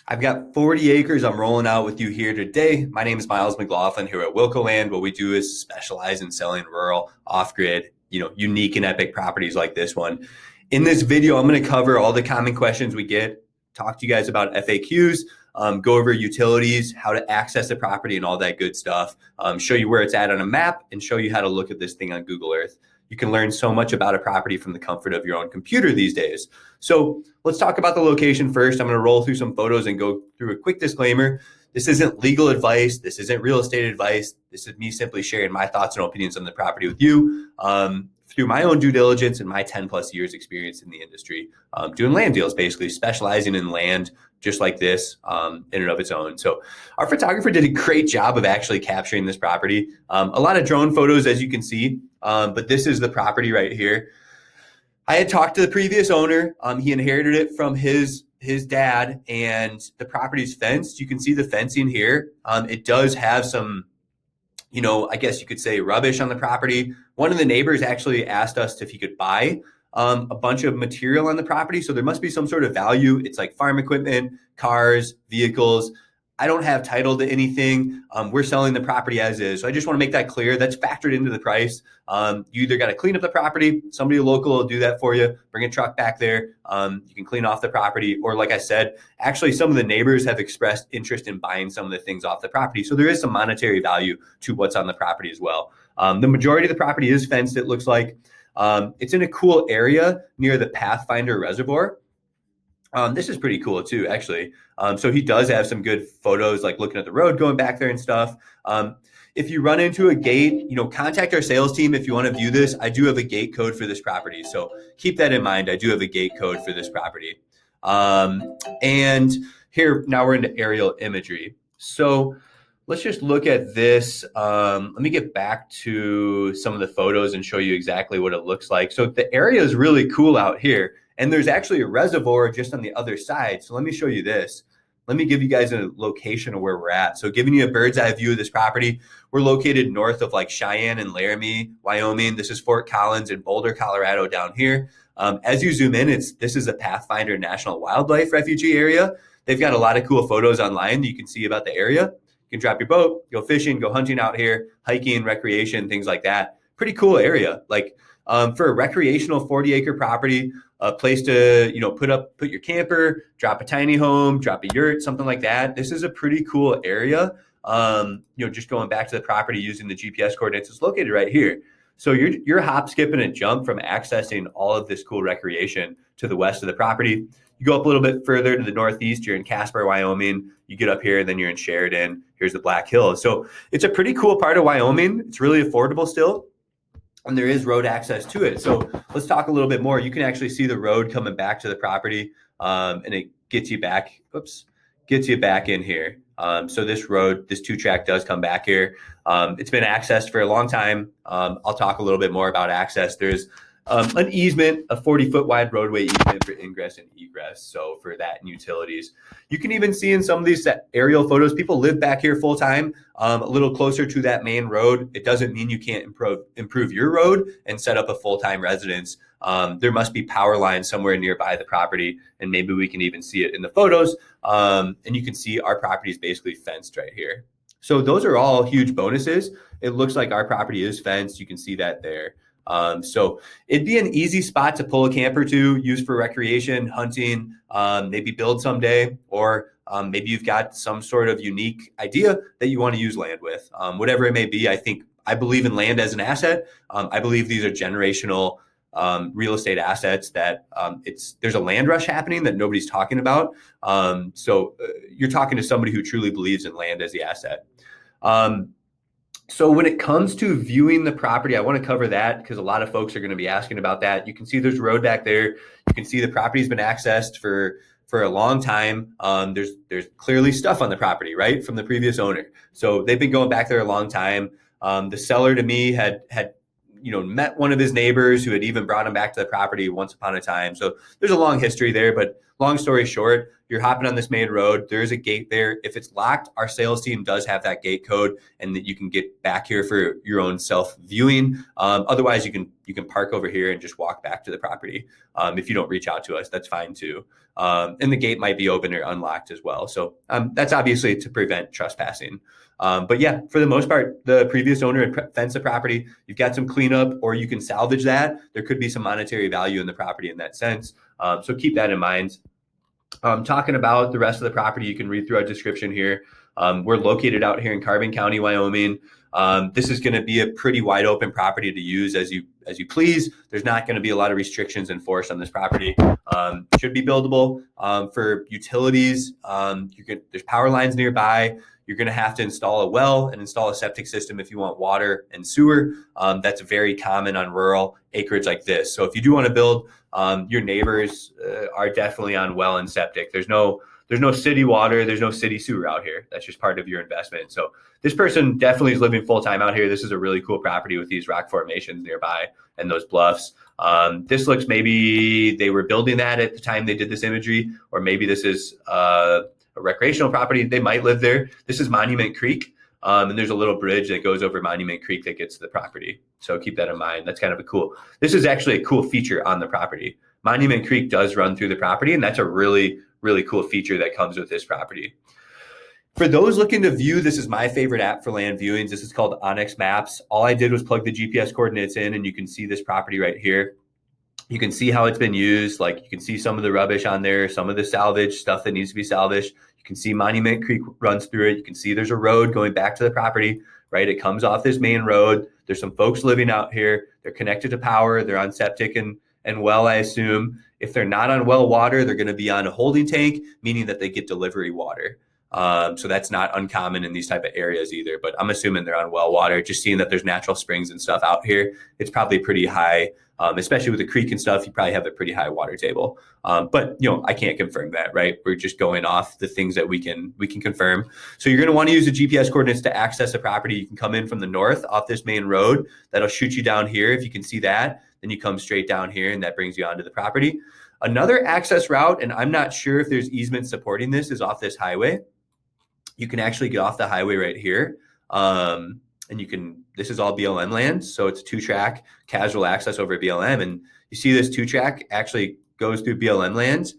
I've got 40 acres I'm rolling out with you here today. My name is Miles McLaughlin here at Wilco Land. What we do is specialize in selling rural, off-grid, unique and epic properties like this one. In this video, I'm going to cover all the common questions we get, talk to you guys about FAQs, go over utilities, how to access the property and all that good stuff, show you where it's at on a map, and show you how to look at this thing on Google Earth. You can learn so much about a property from the comfort of your own computer these days. So let's talk about the location first. I'm going to roll through some photos and go through a quick disclaimer. This isn't legal advice. This isn't real estate advice. This is me simply sharing my thoughts and opinions on the property with you through my own due diligence and my 10 plus years experience in the industry, doing land deals, basically specializing in land just like this in and of its own. So our photographer did a great job of actually capturing this property. A lot of drone photos, as you can see, but this is the property right here. I had talked to the previous owner. He inherited it from his dad, and the property's fenced. You can see the fencing here. It does have some, I guess you could say rubbish on the property. One of the neighbors actually asked us if he could buy a bunch of material on the property. So there must be some sort of value. It's like farm equipment, cars, vehicles. I don't have title to anything. We're selling the property as is. So I just want to make that clear. That's factored into the price. You either got to clean up the property. Somebody local will do that for you. Bring a truck back there. You can clean off the property. Or like I said, actually some of the neighbors have expressed interest in buying some of the things off the property. So there is some monetary value to what's on the property as well. The majority of the property is fenced, it looks like. It's in a cool area near the Pathfinder Reservoir. This is pretty cool too, actually. So he does have some good photos, like looking at the road going back there and stuff. If you run into a gate, contact our sales team if you want to view this. I do have a gate code for this property. So keep that in mind. I do have a gate code for this property. And here, now we're into aerial imagery. So let's just look at this. Let me get back to some of the photos and show you exactly what it looks like. So the area is really cool out here. And there's actually a reservoir just on the other side. So let me show you this. Let me give you guys a location of where we're at. So giving you a bird's eye view of this property, we're located north of like Cheyenne and Laramie, Wyoming. This is Fort Collins and Boulder, Colorado down here. As you zoom in, this is a Pathfinder National Wildlife Refugee area. They've got a lot of cool photos online that you can see about the area. You can drop your boat, go fishing, go hunting out here, hiking, recreation, things like that. Pretty cool area. Like for a recreational 40-acre property, a place to, put your camper, drop a tiny home, drop a yurt, something like that. This is a pretty cool area. Just going back to the property using the GPS coordinates, it's located right here. So you're hop, skip, and a jump from accessing all of this cool recreation to the west of the property. You go up a little bit further to the northeast, you're in Casper, Wyoming. You get up here, and then you're in Sheridan. Here's the Black Hills. So it's a pretty cool part of Wyoming. It's really affordable still. And there is road access to it. So let's talk a little bit more. You can actually see the road coming back to the property, and it gets you back in here. So this road, this 2-track does come back here. It's been accessed for a long time. I'll talk a little bit more about access. There's an easement, a 40-foot wide roadway easement for ingress and egress. So for that and utilities, you can even see in some of these aerial photos, people live back here full time, a little closer to that main road. It doesn't mean you can't improve your road and set up a full-time residence. There must be power lines somewhere nearby the property, and maybe we can even see it in the photos. And you can see our property is basically fenced right here. So those are all huge bonuses. It looks like our property is fenced. You can see that there. So it'd be an easy spot to pull a camper to, use for recreation, hunting, maybe build someday, or maybe you've got some sort of unique idea that you want to use land with. Whatever it may be, I believe in land as an asset. I believe these are generational real estate assets that there's a land rush happening that nobody's talking about. So you're talking to somebody who truly believes in land as the asset. So when it comes to viewing the property, I want to cover that because a lot of folks are going to be asking about that. You can see there's a road back there. You can see the property's been accessed for a long time. There's clearly stuff on the property, right, from the previous owner. So they've been going back there a long time. The seller to me had met one of his neighbors who had even brought him back to the property once upon a time. So there's a long history there, but long story short, you're hopping on this main road. There's a gate there. If it's locked, our sales team does have that gate code, and that you can get back here for your own self viewing. Otherwise, you can park over here and just walk back to the property. If you don't reach out to us, that's fine too. And the gate might be open or unlocked as well. So that's obviously to prevent trespassing. But yeah, for the most part, the previous owner had fenced the property. You've got some cleanup, or you can salvage that. There could be some monetary value in the property in that sense. So keep that in mind. Talking about the rest of the property, you can read through our description here. We're located out here in Carbon County, Wyoming. This is going to be a pretty wide open property to use as you please. There's not going to be a lot of restrictions enforced on this property. Should be buildable. For utilities, there's power lines nearby. You're going to have to install a well and install a septic system if you want water and sewer. That's very common on rural acreage like this. So if you do want to build, your neighbors are definitely on well and septic. There's no city water. There's no city sewer out here. That's just part of your investment. So this person definitely is living full time out here. This is a really cool property with these rock formations nearby and those bluffs. This looks, maybe they were building that at the time they did this imagery, or maybe this is a recreational property. They might live there. This is Monument Creek. And there's a little bridge that goes over Monument Creek that gets to the property. So keep that in mind. That's kind of this is actually a cool feature on the property. Monument Creek does run through the property, and that's a really, really cool feature that comes with this property. For those looking to view, this is my favorite app for land viewings. This is called Onyx Maps. All I did was plug the GPS coordinates in, and you can see this property right here. You can see how it's been used. Like, you can see some of the rubbish on there, some of the salvage stuff that needs to be salvaged. You can see Monument Creek runs through it. You can see there's a road going back to the property, right? It comes off this main road. There's some folks living out here. They're connected to power. They're on septic and well, I assume. If they're not on well water, they're going to be on a holding tank, meaning that they get delivery water. So that's not uncommon in these type of areas either, but I'm assuming they're on well water. Just seeing that there's natural springs and stuff out here, it's probably pretty high, especially with the creek and stuff. You probably have a pretty high water table, but I can't confirm that, right? We're just going off the things that we can confirm. So you're going to want to use the GPS coordinates to access the property. You can come in from the north off this main road. That'll shoot you down here. If you can see that, then you come straight down here, and that brings you onto the property. Another access route, and I'm not sure if there's easement supporting this, is off this highway. You can actually get off the highway right here. And this is all BLM land. So it's 2-track casual access over BLM. And you see this 2-track actually goes through BLM lands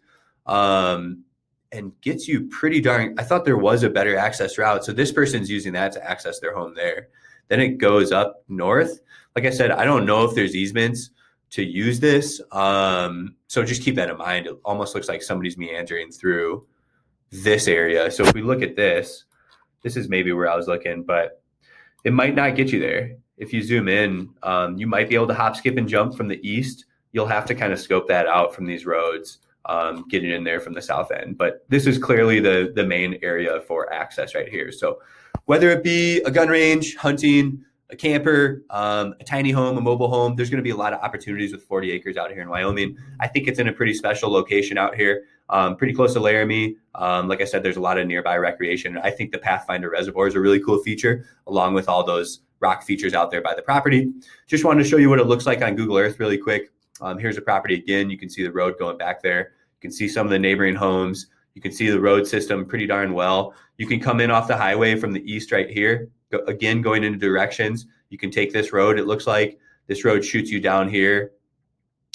and gets you pretty darn, I thought there was a better access route. So this person's using that to access their home there. Then it goes up north. Like I said, I don't know if there's easements to use this. So just keep that in mind. It almost looks like somebody's meandering through this area. So if we look at this is maybe where I was looking, but it might not get you there. If you zoom in, you might be able to hop, skip, and jump from the east. You'll have to kind of scope that out from these roads, getting in there from the south end. But this is clearly the main area for access right here. So whether it be a gun range, hunting, a camper, a tiny home, a mobile home, there's going to be a lot of opportunities with 40 acres out here in Wyoming. I think it's in a pretty special location out here, pretty close to Laramie. Like I said, there's a lot of nearby recreation. I think the Pathfinder Reservoir is a really cool feature, along with all those rock features out there by the property. Just wanted to show you what it looks like on Google Earth really quick. Here's the property again. You can see the road going back there. You can see some of the neighboring homes. You can see the road system pretty darn well. You can come in off the highway from the east right here. Again, going into directions. You can take this road. It looks like this road shoots you down here.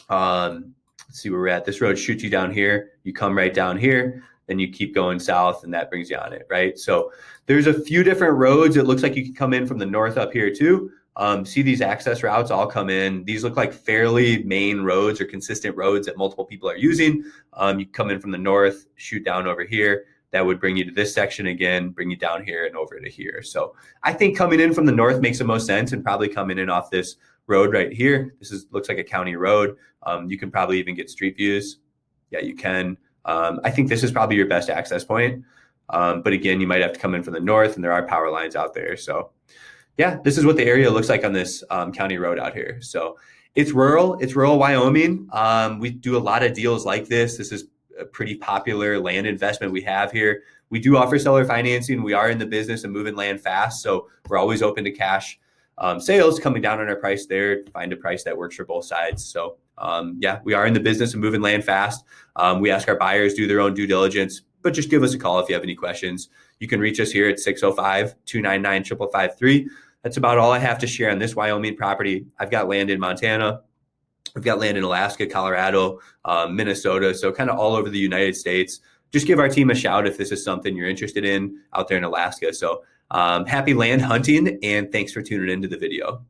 Let's see where we're at. This road shoots you down here. You come right down here. Then you keep going south, and that brings you on it, right? So there's a few different roads. It looks like you can come in from the north up here too. See these access routes all come in. These look like fairly main roads or consistent roads that multiple people are using. You come in from the north, shoot down over here. That would bring you to this section again, bring you down here and over to here. So I think coming in from the north makes the most sense, and probably coming in off this road right here. Looks like a county road. You can probably even get street views. Yeah, you can. I think this is probably your best access point. But again, you might have to come in from the north, and there are power lines out there. So yeah, this is what the area looks like on this county road out here. So it's rural Wyoming. We do a lot of deals like this. This is a pretty popular land investment we have here. We do offer seller financing. We are in the business of moving land fast, so we're always open to cash sales, coming down on our price there to find a price that works for both sides. So yeah, we are in the business of moving land fast. We ask our buyers do their own due diligence, but just give us a call if you have any questions. You can reach us here at 605-299-5553. That's about all I have to share on this Wyoming property. I've got land in Montana. We've got land in Alaska, Colorado, Minnesota, so kind of all over the United States. Just give our team a shout if this is something you're interested in out there in Alaska. So happy land hunting, and thanks for tuning into the video.